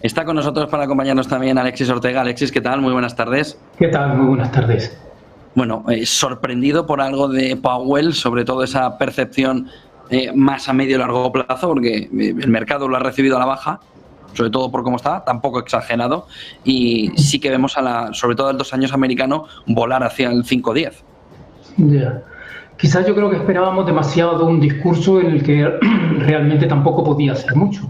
Está con nosotros para acompañarnos también Alexis Ortega. Alexis, ¿qué tal? Muy buenas tardes. ¿Qué tal? Muy buenas tardes. Bueno, sorprendido por algo de Powell, sobre todo esa percepción más a medio y largo plazo, porque el mercado lo ha recibido a la baja, sobre todo por cómo está, tampoco exagerado, y sí que vemos, sobre todo el 2 años americano, volar hacia el 5-10. Yeah. Quizás yo creo que esperábamos demasiado de un discurso en el que realmente tampoco podía hacer mucho.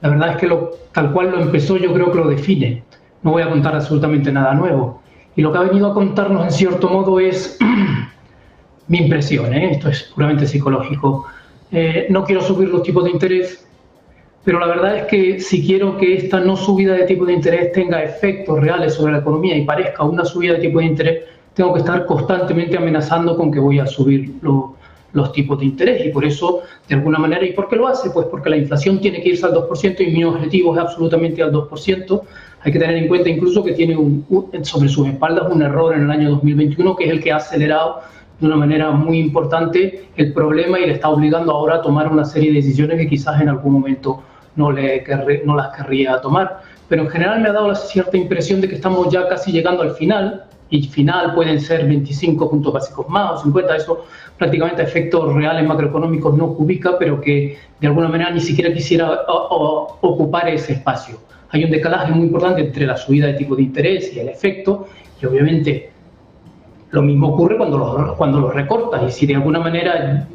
La verdad es que tal cual lo empezó yo creo que lo define. No voy a contar absolutamente nada nuevo. Y lo que ha venido a contarnos en cierto modo es mi impresión, esto es puramente psicológico. No quiero subir los tipos de interés, pero la verdad es que si quiero que esta no subida de tipo de interés tenga efectos reales sobre la economía y parezca una subida de tipo de interés, tengo que estar constantemente amenazando con que voy a subir los tipos de interés. Y por eso, de alguna manera, ¿y por qué lo hace? Pues porque la inflación tiene que irse al 2% y mi objetivo es absolutamente al 2%. Hay que tener en cuenta incluso que tiene sobre sus espaldas un error en el año 2021, que es el que ha acelerado de una manera muy importante el problema y le está obligando ahora a tomar una serie de decisiones que quizás en algún momento no las querría tomar. Pero en general me ha dado la cierta impresión de que estamos ya casi llegando al final, y final pueden ser 25 puntos básicos más o 50, eso prácticamente a efectos reales macroeconómicos no ubica, pero que de alguna manera ni siquiera quisiera ocupar ese espacio. Hay un decalaje muy importante entre la subida de tipo de interés y el efecto, y obviamente lo mismo ocurre cuando los recortas, y si de alguna manera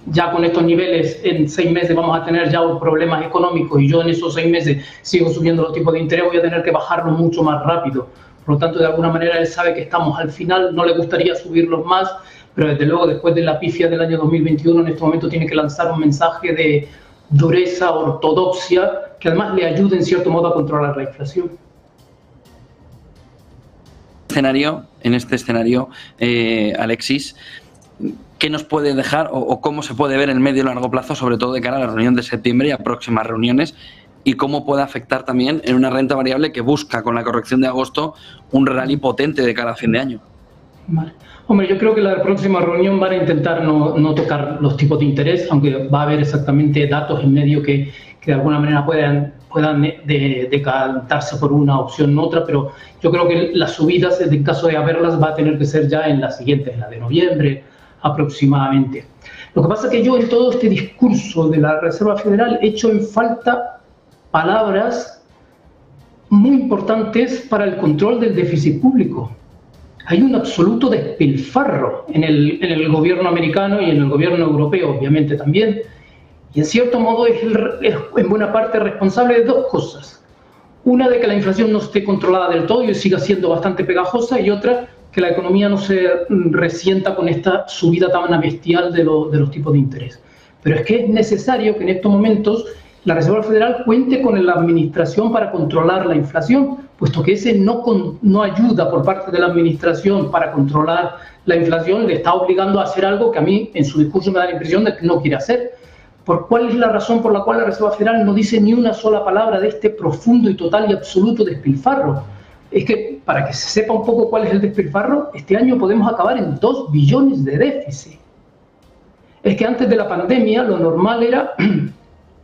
ya con estos niveles en 6 meses vamos a tener ya problemas económicos y yo en esos 6 meses sigo subiendo los tipos de interés, voy a tener que bajarlos mucho más rápido. Por lo tanto, de alguna manera él sabe que estamos al final, no le gustaría subirlos más, pero desde luego después de la pifia del año 2021 en este momento tiene que lanzar un mensaje de dureza, ortodoxia, que además le ayude en cierto modo a controlar la inflación. En este escenario, Alexis, ¿qué nos puede dejar o cómo se puede ver en medio y largo plazo, sobre todo de cara a la reunión de septiembre y a próximas reuniones? Y cómo puede afectar también en una renta variable que busca, con la corrección de agosto, un rally potente de cara a fin de año. Vale. Hombre, yo creo que la próxima reunión van a intentar no tocar los tipos de interés, aunque va a haber exactamente datos en medio que de alguna manera puedan decantarse por una opción u otra, pero yo creo que las subidas, en caso de haberlas, va a tener que ser ya en la siguiente, en la de noviembre aproximadamente. Lo que pasa es que yo en todo este discurso de la Reserva Federal he hecho en falta palabras muy importantes para el control del déficit público. Hay un absoluto despilfarro en el gobierno americano y en el gobierno europeo, obviamente también, y en cierto modo es en buena parte responsable de dos cosas. Una, de que la inflación no esté controlada del todo y siga siendo bastante pegajosa, y otra, que la economía no se resienta con esta subida tan bestial de los tipos de interés. Pero es que es necesario que en estos momentos la Reserva Federal cuente con la administración para controlar la inflación, puesto que ese no ayuda por parte de la administración para controlar la inflación, le está obligando a hacer algo que a mí en su discurso me da la impresión de que no quiere hacer. ¿Cuál es la razón por la cual la Reserva Federal no dice ni una sola palabra de este profundo y total y absoluto despilfarro? Es que, para que se sepa un poco cuál es el despilfarro, este año podemos acabar en 2 billones de déficit. Es que antes de la pandemia lo normal era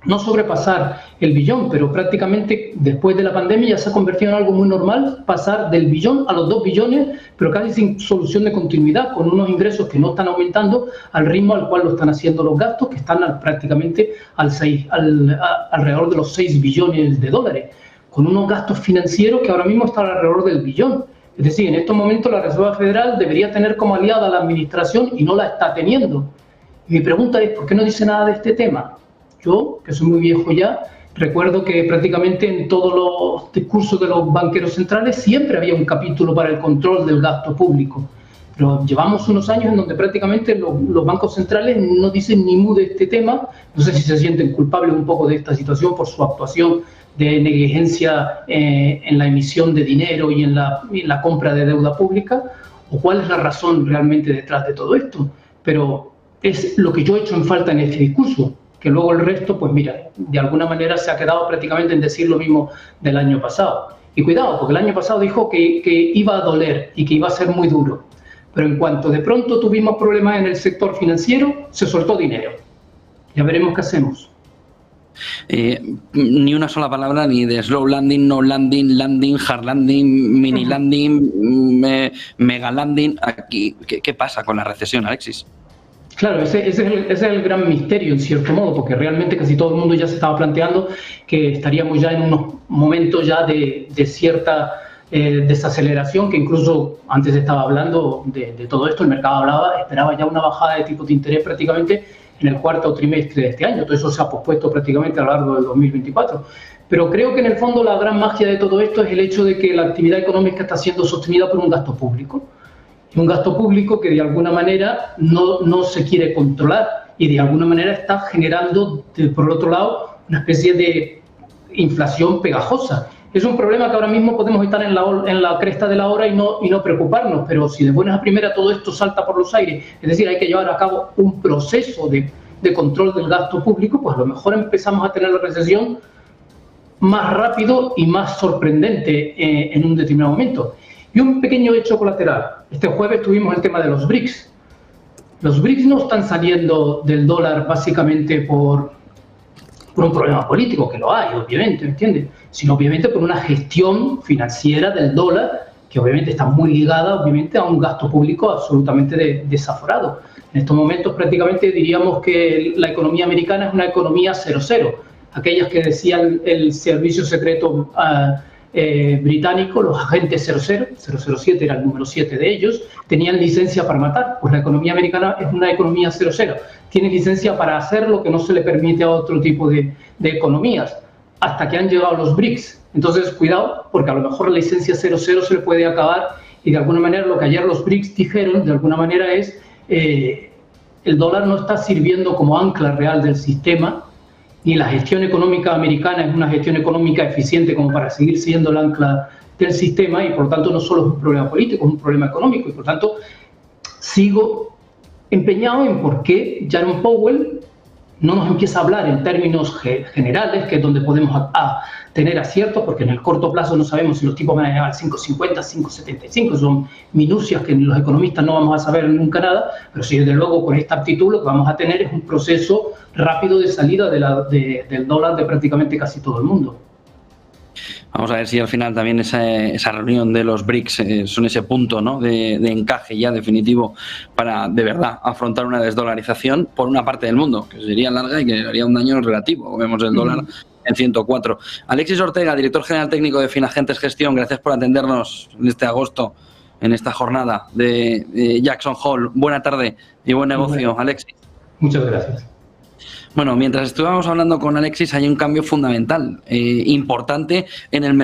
no sobrepasar el billón, pero prácticamente después de la pandemia ya se ha convertido en algo muy normal pasar del billón a los 2 billones, pero casi sin solución de continuidad, con unos ingresos que no están aumentando al ritmo al cual lo están haciendo los gastos, que están prácticamente alrededor de los 6 billones de dólares, con unos gastos financieros que ahora mismo están alrededor del billón. Es decir, en estos momentos la Reserva Federal debería tener como aliada a la administración y no la está teniendo. Y mi pregunta es, ¿por qué no dice nada de este tema? Yo, que soy muy viejo ya, recuerdo que prácticamente en todos los discursos de los banqueros centrales siempre había un capítulo para el control del gasto público. Pero llevamos unos años en donde prácticamente los bancos centrales no dicen ni mu de este tema. No sé si se sienten culpables un poco de esta situación por su actuación de negligencia en la emisión de dinero y en la compra de deuda pública, o cuál es la razón realmente detrás de todo esto. Pero es lo que yo he hecho en falta en este discurso, que luego el resto, pues mira, de alguna manera se ha quedado prácticamente en decir lo mismo del año pasado. Y cuidado, porque el año pasado dijo que iba a doler y que iba a ser muy duro. Pero en cuanto de pronto tuvimos problemas en el sector financiero, se soltó dinero. Ya veremos qué hacemos. Ni una sola palabra ni de slow landing, no landing, landing, hard landing, mini landing, mega landing. Aquí, ¿qué pasa con la recesión, Alexis? Claro, ese es el gran misterio, en cierto modo, porque realmente casi todo el mundo ya se estaba planteando que estaríamos ya en unos momentos ya de cierta desaceleración, que incluso antes estaba hablando de todo esto, el mercado esperaba ya una bajada de tipos de interés prácticamente en el cuarto trimestre de este año. Todo eso se ha pospuesto prácticamente a lo largo del 2024. Pero creo que en el fondo la gran magia de todo esto es el hecho de que la actividad económica está siendo sostenida por un gasto público. Un gasto público que de alguna manera no se quiere controlar y de alguna manera está generando, por el otro lado, una especie de inflación pegajosa. Es un problema que ahora mismo podemos estar en la cresta de la ola y no preocuparnos, pero si de buenas a primeras todo esto salta por los aires, es decir, hay que llevar a cabo un proceso de control del gasto público, pues a lo mejor empezamos a tener la recesión más rápido y más sorprendente en un determinado momento. Y un pequeño hecho colateral. Este jueves tuvimos el tema de los BRICS. Los BRICS no están saliendo del dólar básicamente por un problema político, que lo hay, obviamente, ¿me entiendes? Sino obviamente por una gestión financiera del dólar que obviamente está muy ligada, obviamente, a un gasto público absolutamente desaforado. En estos momentos prácticamente diríamos que la economía americana es una economía 0-0. Aquellas que decían el servicio secreto británico, los agentes 00, 007 era el número 7 de ellos, tenían licencia para matar. Pues la economía americana es una economía 00. Tiene licencia para hacer lo que no se le permite a otro tipo de economías, hasta que han llegado los BRICS. Entonces, cuidado, porque a lo mejor la licencia 00 se le puede acabar y de alguna manera lo que ayer los BRICS dijeron, de alguna manera es el dólar no está sirviendo como ancla real del sistema, y la gestión económica americana es una gestión económica eficiente como para seguir siendo el ancla del sistema y por lo tanto no solo es un problema político, es un problema económico y por lo tanto sigo empeñado en por qué Jerome Powell no nos empieza a hablar en términos generales, que es donde podemos tener aciertos, porque en el corto plazo no sabemos si los tipos van a llegar al 5,50, 5,75, son minucias que los economistas no vamos a saber nunca nada, pero sí, desde luego, con esta actitud lo que vamos a tener es un proceso rápido de salida del dólar de prácticamente casi todo el mundo. Vamos a ver si al final también esa reunión de los BRICS son ese punto, ¿no?, de encaje ya definitivo para, de verdad, afrontar una desdolarización por una parte del mundo, que sería larga y que haría un daño relativo. Vemos el dólar en 104. Alexis Ortega, director general técnico de Finagentes Gestión, gracias por atendernos en este agosto, en esta jornada de Jackson Hole. Buena tarde y buen negocio, Alexis. Muchas gracias. Bueno, mientras estuvimos hablando con Alexis, hay un cambio fundamental, importante en el mercado.